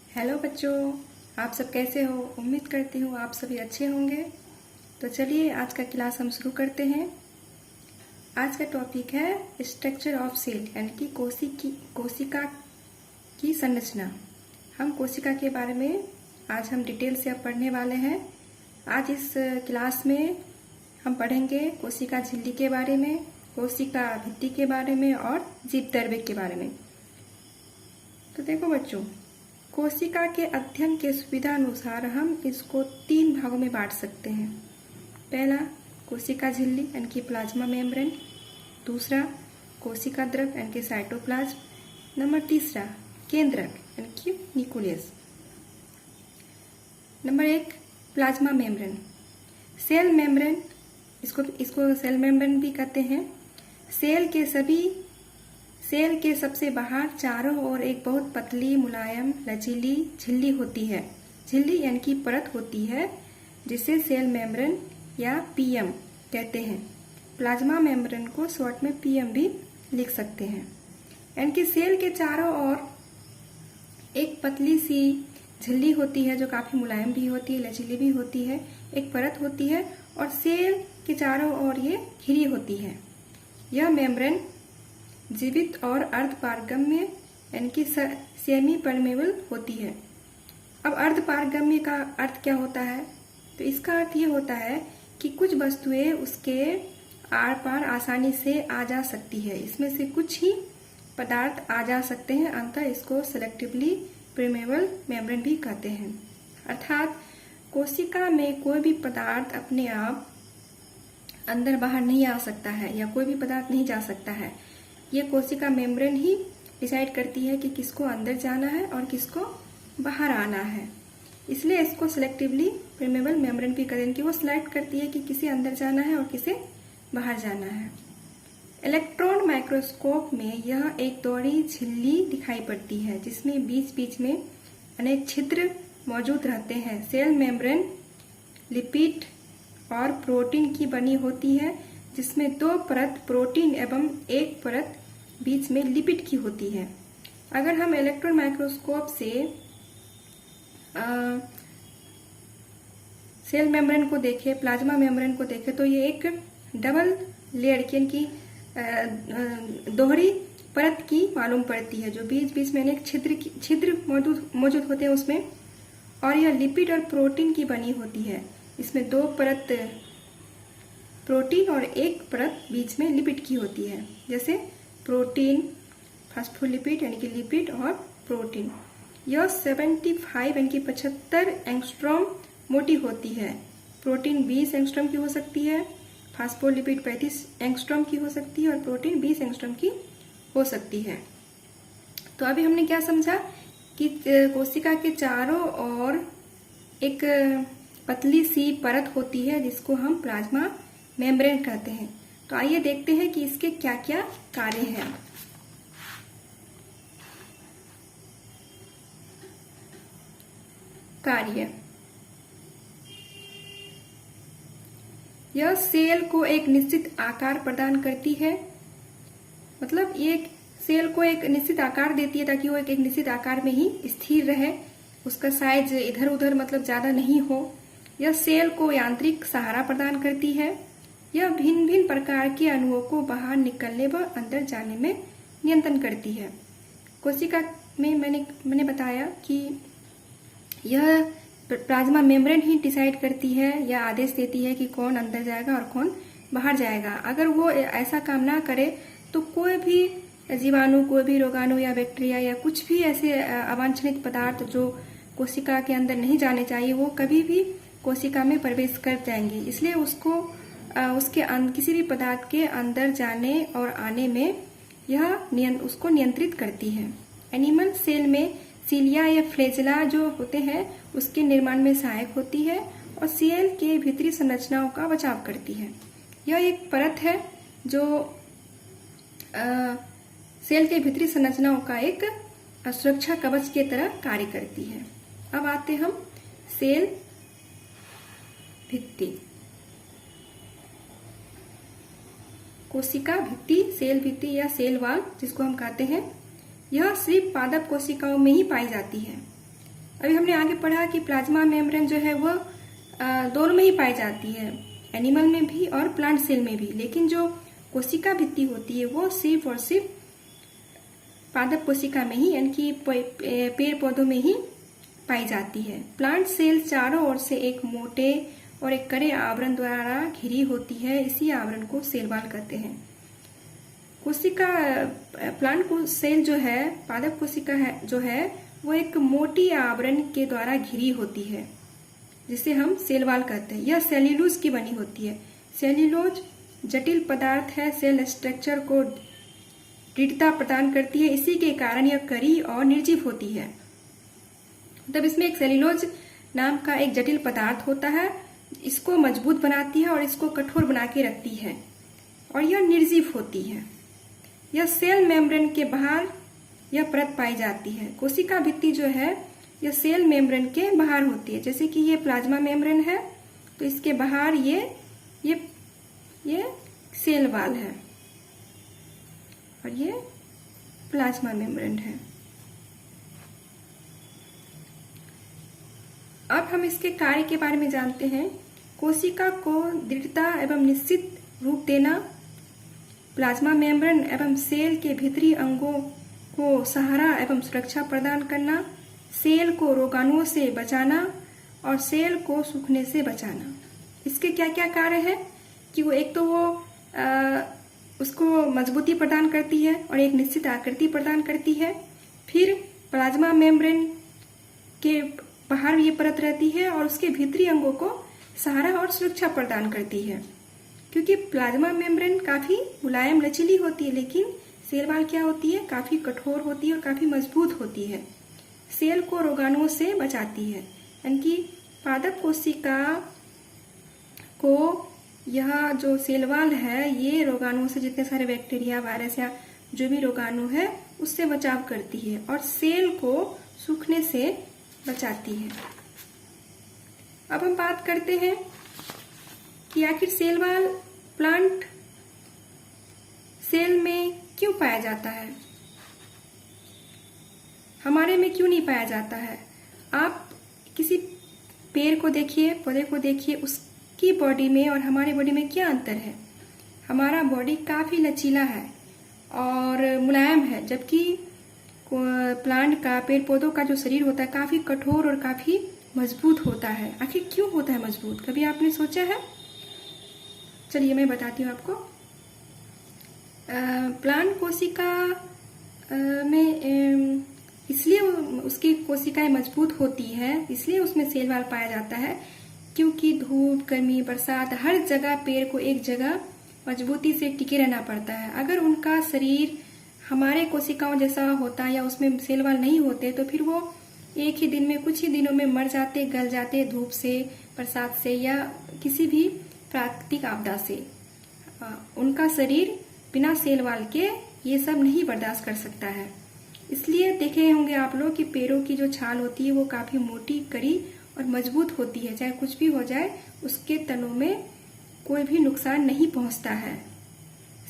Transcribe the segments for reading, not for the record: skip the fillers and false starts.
Hello बच्चों, आप सब कैसे हो। उम्मीद करती हूँ आप सभी अच्छे होंगे। तो चलिए आज का क्लास हम शुरू करते हैं। आज का टॉपिक है स्ट्रक्चर ऑफ सेल यानी कि कोशिका की संरचना। हम कोशिका के बारे में आज हम डिटेल से अब पढ़ने वाले हैं। आज इस क्लास में हम पढ़ेंगे कोशिका झिल्ली के बारे में, कोशिका भित्ति के बारे में और जीवद्रव्य के बारे में। तो देखो बच्चों, कोशिका के अध्ययन के सुविधा अनुसार हम इसको 3 भागों में बांट सकते हैं। पहला कोशिका झिल्ली यानी कि प्लाज्मा मेम्ब्रेन, दूसरा कोशिका द्रव यानी कि साइटोप्लाज्म, नंबर तीसरा केंद्रक यानी कि nucleus. Number 1 plasma membrane. Cell membrane, इसको सेल मेम्ब्रेन भी कहते हैं। सेल के सबसे बाहर चारों ओर एक बहुत पतली मुलायम लचीली झिल्ली होती है। झिल्ली यानी कि परत होती है जिसे सेल मेम्ब्रेन या पीएम कहते हैं। प्लाज्मा मेम्ब्रेन को शॉर्ट में पीएम भी लिख सकते हैं। यानी कि सेल के चारों ओर एक पतली सी झिल्ली होती है जो काफी मुलायम भी होती है, लचीली भी होती है, एक परत होती है और सेल के चारों ओर ये घिरी होती है। यह मेम्ब्रेन जीवित और अर्धपारगम्य यानी कि सेमी परमेबल होती है। अब अर्धपारगम्य का अर्थ क्या होता है? तो इसका अर्थ ये होता है कि कुछ वस्तुएं उसके आर पार आसानी से आ जा सकती है। इसमें से कुछ ही पदार्थ आ जा सकते हैं, अतः इसको सेलेक्टिवली परमेबल मेम्ब्रेन भी कहते हैं। अर्थात कोशिका में कोई भी पदार्थ अपने आप अंदर बाहर नहीं आ सकता है या कोई भी पदार्थ नहीं जा सकता है। ये कोशिका मेम्ब्रेन ही डिसाइड करती है कि किसको अंदर जाना है और किसको बाहर आना है। इसलिए इसको सिलेक्टिवली परमेबल मेम्ब्रेन भी कहते हैं कि वो सिलेक्ट करती है कि किसे अंदर जाना है और किसे बाहर जाना है। इलेक्ट्रॉन माइक्रोस्कोप में यह एक दोहरी झिल्ली दिखाई पड़ती है जिसमें बीच बीच में अनेक छिद्र मौजूद रहते हैं। सेल मेम्ब्रेन लिपिड और प्रोटीन की बनी होती है जिसमें 2 परत प्रोटीन एवं 1 परत बीच में लिपिड की होती है। अगर हम इलेक्ट्रॉन माइक्रोस्कोप से सेल मेम्ब्रेन को देखें, प्लाज्मा मेम्ब्रेन को देखें तो ये एक डबल लेयर यानी कि दोहरी परत की मालूम पड़ती है जो बीच बीच में अनेक छिद्र मौजूद होते हैं उसमें, और यह लिपिड और प्रोटीन की बनी होती है। इसमें 2 परत प्रोटीन और 1 परत बीच में लिपिड की होती है, जैसे प्रोटीन, फास्फोलिपिड यानी कि लिपिड और प्रोटीन। यह 75 यानी कि 75 एंगस्ट्रॉम मोटी होती है। प्रोटीन 20 एंगस्ट्रॉम की हो सकती है, फास्फोलिपिड 35 एंगस्ट्रॉम की हो सकती है और प्रोटीन 20 एंगस्ट्रॉम की हो सकती है। तो अभी हमने क्या समझा कि कोशिका के चारों ओर एक पतली सी परत होती है जिसको हम प्लाज्मा मेम्ब्रेन कहते हैं। तो आइए देखते हैं कि इसके क्या क्या कार्य हैं। कार्य, यह सेल को एक निश्चित आकार प्रदान करती है। मतलब ये सेल को एक निश्चित आकार देती है ताकि वो एक निश्चित आकार में ही स्थिर रहे, उसका साइज इधर उधर मतलब ज्यादा नहीं हो। यह सेल को यांत्रिक सहारा प्रदान करती है। यह भिन्न भिन्न प्रकार के अणुओं को बाहर निकलने व अंदर जाने में नियंत्रण करती है। कोशिका में मैंने बताया कि यह प्लाज्मा मेम्ब्रेन ही डिसाइड करती है या आदेश देती है कि कौन अंदर जाएगा और कौन बाहर जाएगा। अगर वो ऐसा काम ना करे तो कोई भी जीवाणु, कोई भी रोगाणु या बैक्टीरिया या कुछ भी ऐसे अवांछनित पदार्थ जो कोशिका के अंदर नहीं जाने चाहिए वो कभी भी कोशिका में प्रवेश कर जाएंगे। इसलिए उसको किसी भी पदार्थ के अंदर जाने और आने में यह उसको नियंत्रित करती है। एनिमल सेल में सीलिया या फ्लैजेला जो होते हैं उसके निर्माण में सहायक होती है और सेल के भीतरी संरचनाओं का बचाव करती है। यह एक परत है जो सेल के भीतरी संरचनाओं का एक सुरक्षा कवच की तरह कार्य करती है। अब आते हम सेल भित्ति। कोशिका भित्ति, सेल भित्ति या सेल वॉल जिसको हम कहते हैं, यह सिर्फ पादप कोशिकाओं में ही पाई जाती है। अभी हमने आगे पढ़ा कि प्लाज्मा मेम्ब्रेन जो है वो दोनों में ही पाई जाती है, एनिमल में भी और प्लांट सेल में भी। लेकिन जो कोशिका भित्ति होती है वो सिर्फ और सिर्फ पादप कोशिका में ही यानी कि पेड़ पौधों में ही पाई जाती है। प्लांट सेल चारों ओर से एक मोटे और एक कड़े आवरण द्वारा घिरी होती है। इसी आवरण को सेल वॉल कहते हैं। कोशिका प्लांट को सेल जो है, पादप कोशिका है जो है वो एक मोटी आवरण के द्वारा घिरी होती है जिसे हम सेल वॉल कहते हैं। यह सेल्यूलोज की बनी होती है। सेल्यूलोज जटिल पदार्थ है, सेल स्ट्रक्चर को दृढ़ता प्रदान करती है। इसी के कारण यह कड़ी और निर्जीव होती है। तब इसमें एक सेल्यूलोज नाम का एक जटिल पदार्थ होता है, इसको मजबूत बनाती है और इसको कठोर बना के रखती है और यह निर्जीव होती है। यह सेल मेम्ब्रेन के बाहर यह परत पाई जाती है। कोशिका भित्ति जो है यह सेल मेम्ब्रेन के बाहर होती है। जैसे कि ये प्लाज्मा मेम्ब्रेन है तो इसके बाहर ये सेल वॉल है और ये प्लाज्मा मेम्ब्रेन है। अब हम इसके कार्य के बारे में जानते हैं। कोशिका को दृढ़ता एवं निश्चित रूप देना, प्लाज्मा मेम्ब्रेन एवं सेल के भीतरी अंगों को सहारा एवं सुरक्षा प्रदान करना, सेल को रोगाणुओं से बचाना और सेल को सूखने से बचाना। इसके क्या क्या कार्य है कि वो एक तो वो उसको मजबूती प्रदान करती है और एक निश्चित आकृति प्रदान करती है। फिर प्लाज्मा मेम्ब्रेन के बाहर ये परत रहती है और उसके भीतरी अंगों को सहारा और सुरक्षा प्रदान करती है। क्योंकि प्लाज्मा मेम्ब्रेन काफी मुलायम लचीली होती है, लेकिन सेल वॉल क्या होती है, काफी कठोर होती है और काफी मजबूत होती है। सेल को रोगाणुओं से बचाती है, यानी कि पादप कोशिका को यह जो सेल वॉल है ये रोगाणुओं से, जितने सारे बैक्टीरिया, वायरस या जो भी रोगाणु है उससे बचाव करती है और सेल को सूखने से बचाती है। अब हम बात करते हैं कि आखिर सेल वॉल प्लांट सेल में क्यों पाया जाता है, हमारे में क्यों नहीं पाया जाता है। आप किसी पेड़ को देखिए, पौधे को देखिए, उसकी बॉडी में और हमारी बॉडी में क्या अंतर है। हमारा बॉडी काफी लचीला है और मुलायम है, जबकि प्लांट का, पेड़ पौधों का जो शरीर होता है काफी कठोर और काफी मजबूत होता है। आखिर क्यों होता है मजबूत, कभी आपने सोचा है? चलिए मैं बताती हूँ आपको। प्लांट कोशिका में इसलिए उसकी कोशिकाएं मजबूत होती है, इसलिए उसमें सेल वॉल पाया जाता है क्योंकि धूप, गर्मी, बरसात हर जगह पेड़ को एक जगह मजबूती से टिके रहना पड़ता है। अगर उनका शरीर हमारे कोशिकाओं जैसा होता या उसमें सेल वॉल नहीं होते तो फिर वो एक ही दिन में, कुछ ही दिनों में मर जाते, गल जाते, धूप से, बरसात से या किसी भी प्राकृतिक आपदा से। उनका शरीर बिना सेल वॉल के ये सब नहीं बर्दाश्त कर सकता है। इसलिए देखे होंगे आप लोग कि पेड़ों की जो छाल होती है वो काफी मोटी, कड़ी और मजबूत होती है। चाहे कुछ भी हो जाए उसके तनों में कोई भी नुकसान नहीं पहुंचता है।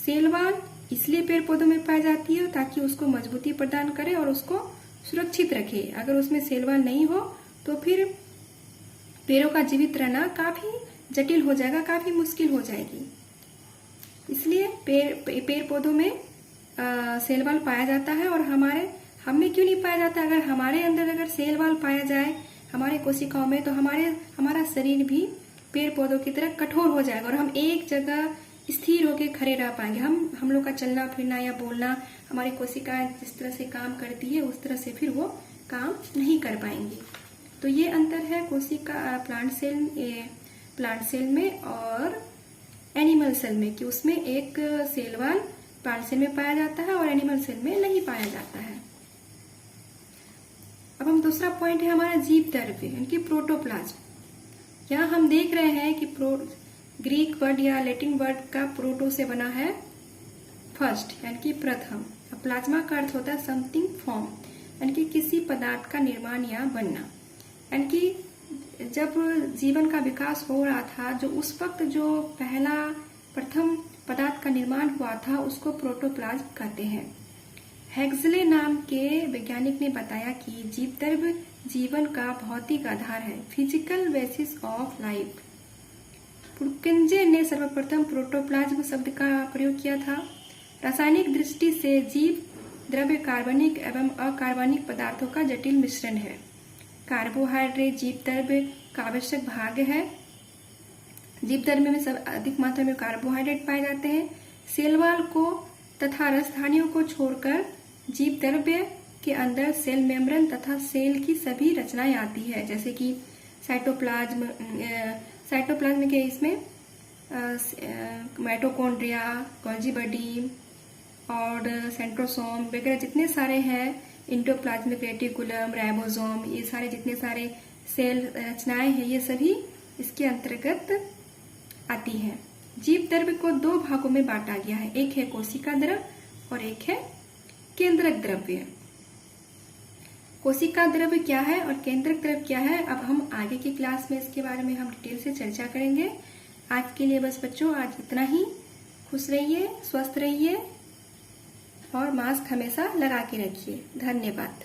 सेल वॉल इसलिए पेड़ पौधों में पाई जाती है ताकि उसको मजबूती प्रदान करे और उसको सुरक्षित रखे। अगर उसमें सेल वॉल नहीं हो तो फिर पेड़ों का जीवित रहना काफी जटिल हो जाएगा, काफी मुश्किल हो जाएगी। इसलिए पेड़ पौधों में सेल वॉल पाया जाता है और हमें क्यों नहीं पाया जाता। अगर हमारे अंदर अगर सेल वॉल पाया जाए हमारे कोशिकाओं में तो हमारा शरीर भी पेड़ पौधों की तरह कठोर हो जाएगा और हम एक जगह स्थिर होकर खड़े रह पाएंगे। हम लोग का चलना फिरना या बोलना, हमारी कोशिकाएं जिस तरह से काम करती है उस तरह से फिर वो काम नहीं कर पाएंगी। तो ये अंतर है कोशिका प्लांट सेल में और एनिमल सेल में, कि उसमें एक सेल वॉल प्लांट सेल में पाया जाता है और एनिमल सेल में नहीं पाया जाता है। अब हम दूसरा पॉइंट है हमारा जीव द्रव्य यानी कि प्रोटोप्लाज्म। यहाँ हम देख रहे हैं कि ग्रीक वर्ड या लैटिन वर्ड का प्रोटो से बना है फर्स्ट यानी कि प्रथम। प्लाज्मा का अर्थ होता है समथिंग फॉर्म यानी कि किसी पदार्थ का निर्माण या बनना। यानी कि जब जीवन का विकास हो रहा था, जो उस वक्त जो प्रथम पदार्थ का निर्माण हुआ था उसको प्रोटोप्लाज्म कहते हैं। हेक्सले नाम के वैज्ञानिक ने बताया कि जीवद्रव्य जीवन का भौतिक आधार है, फिजिकल बेसिस ऑफ लाइफ। पुरकिंजे ने सर्वप्रथम प्रोटोप्लाज्म शब्द का प्रयोग किया था। रासायनिक दृष्टि से जीव द्रव्य कार्बनिक एवं अकार्बनिक पदार्थों का जटिल मिश्रण है। कार्बोहाइड्रेट जीव द्रव्य का आवश्यक भाग है। जीव द्रव्य में सब अधिक मात्रा में कार्बोहाइड्रेट पाए जाते हैं। सेल वॉल को तथा रसधानियों को छोड़कर जीव द्रव्य के अंदर सेल मेम्ब्रेन तथा सेल की सभी रचनाएं आती है, जैसे कि साइटोप्लाज्म के इसमें माइटोकॉन्ड्रिया, गोल्जी बॉडी और सेंट्रोसोम वगैरह जितने सारे हैं, इंडोप्लाज्मिक रेटिकुलम, राइबोसोम, ये सारे जितने सारे सेल रचनाएं हैं ये सभी इसके अंतर्गत आती हैं। जीव द्रव्य को दो भागों में बांटा गया है, एक है कोशिका द्रव्य और एक है केंद्रक द्रव्य। कोशिका द्रव्य क्या है और केंद्रक द्रव्य क्या है, अब हम आगे की क्लास में इसके बारे में हम डिटेल से चर्चा करेंगे। आज के लिए बस बच्चों आज इतना ही। खुश रहिए, स्वस्थ रहिए और मास्क हमेशा लगा के रखिए। धन्यवाद।